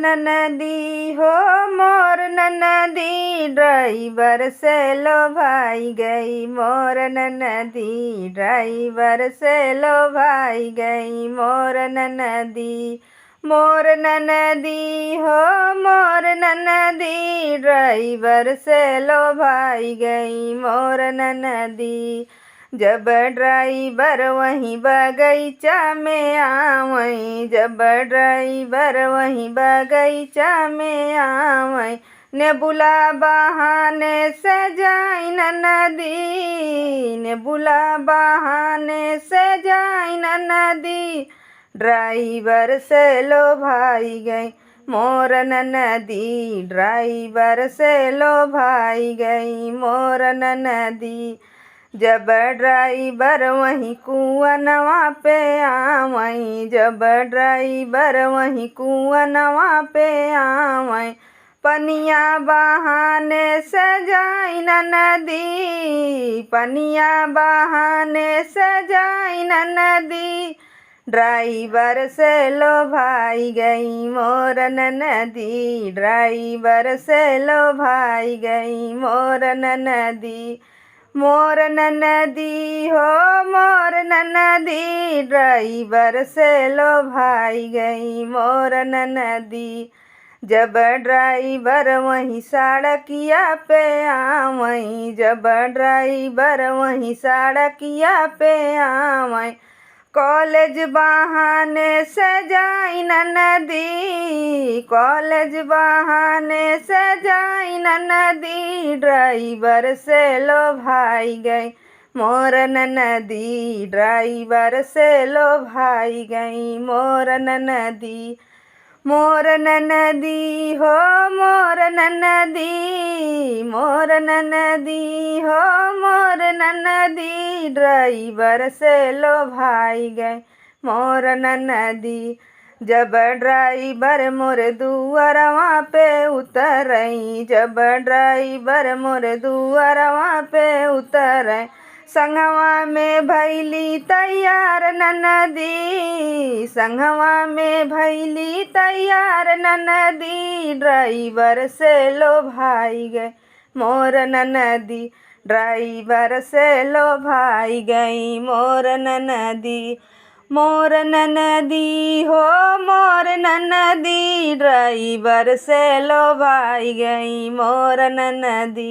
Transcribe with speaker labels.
Speaker 1: ननदी हो मोर ननदी ड्राइवर से लो भाई गई मोर ननदी ड्राइवर से लो भाई गई मोर ननदी हो मोर ननदी ड्राइवर से लो भाई गई मोर ननदी। जब ड्राइवर वहीं बगीचा में आवई जब ड्राइवर वहीं बगीचा में आवई नेबुला बहाने से जाई नदी नेबुला बहाने से जाई नदी ड्राइवर से लो भाई गई मोर नदी ड्राइवर से लो भाई गई मोर नदी। जब ड्राइवर वहीं कुआनवा पे आवई जब ड्राइवर वहीं कुआनवा पे आवई पनिया बहाने से जाई नदी पनिया बहाने से जाई नदी ड्राइवर से लो भाई गई मोर नदी ड्राइवर से लो भाई गई मोर नदी हो मोर नदी ड्राइवर से लो भाई गई मोर नदी। जब ड्राइवर वहीं सड़किया पे आवई जब ड्राइवर वहीं सड़किया पे आवई कॉलेज बहाने से जाई नदी कॉलेज बहाने से जाई नदी ड्राइवर से लो भाई गई मोर नदी ड्राइवर से लो भाई गई मोर नदी हो मोर नदी हो मोर नदी ड्राइवर से लो भाई गए मोर नदी। जब ड्राइवर मोर दुआरवा पे उतरई जब ड्राइवर मोर दुआरवा पे उतरई संगवा में भैली तैयार नदी संगवा में भैली तैयार नदी ड्राइवर से लो भाई गए मोर नदी ड्राइवर से लो भाई गई मोर नदी हो मोर नदी ड्राइवर से लो भाई गई मोर नदी।